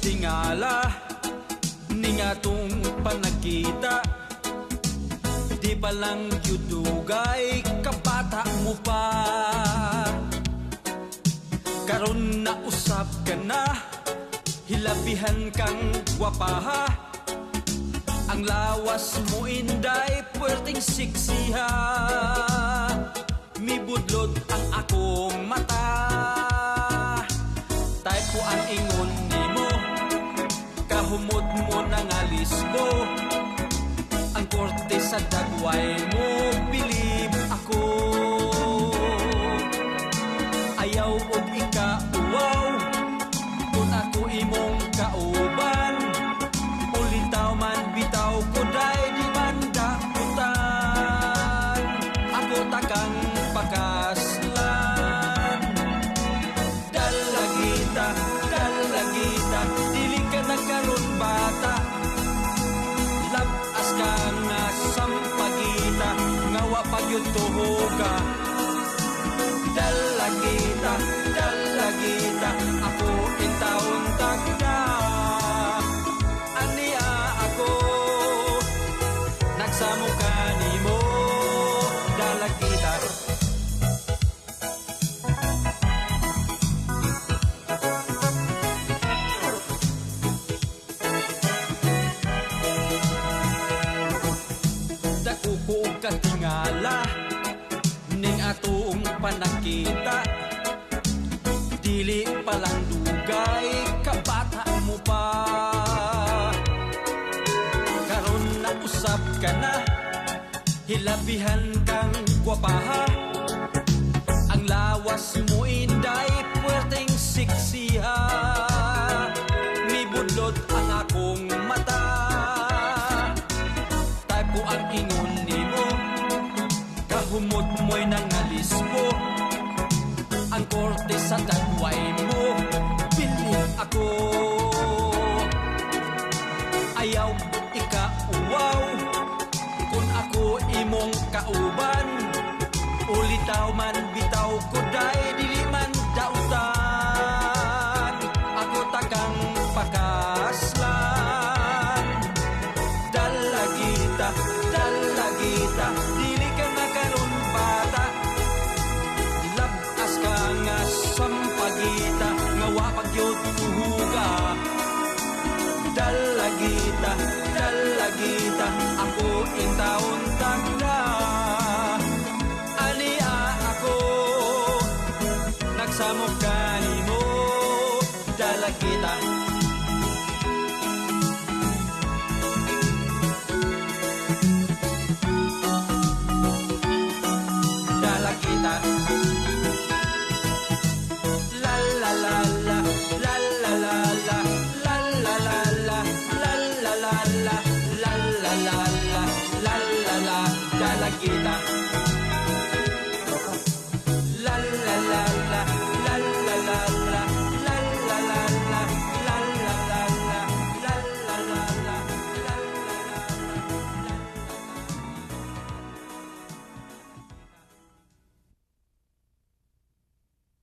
katingala ning atong panagkita. Di pa lang yudugay kabata mo pa. Karon na usap ka na, hilabihan kang gwapaha. Ang lawas mo inday, puwerteng siksiha. Mibudlod ang akong mata. Type ko ang ingon nimo, kahumod mo nang alisbo. Ang korte sa dagway mo, bilib ako. Ayaw og ikauwaw, kung ako imong kauban. Ulitaw man bitaw ko day di man dakutan. Ako takang pakaslan. Dalagita, dalagita, dili ka nagkaroon bata. Labas ka nga sampagita, ngawa pagyud tuhoga. Dalagita, dalagita, ako intaon tagda. Ania ako, nagsamo ka nimo, dalagita. Dako ko katingala ning atong panakita. Dili palang dugay, kabata mo pa. Karon na usap ka na, hilabihan kang gwapaha. Ang lawas mo inday, puwerteng siksiha. Mibudlod ang akong mata. Type ko ang ingon nimo, kahumot mo'y nangalisbo. Ang korte sa dagway mo, bilib ako. Ayaw ikauwaw, kung ako imong kauban. Ulitaw man bitaw ko day, dili man dautan. Ako takang pakaslan. Dalagita, dalagita, dili ka nagkaroon bata. Labas ka nga sampagita, ngawa pagyod tuhuga. Dalagita, dalagita, ako intaon tagda. Ania ako, nagsamo ka nimo, dalagita.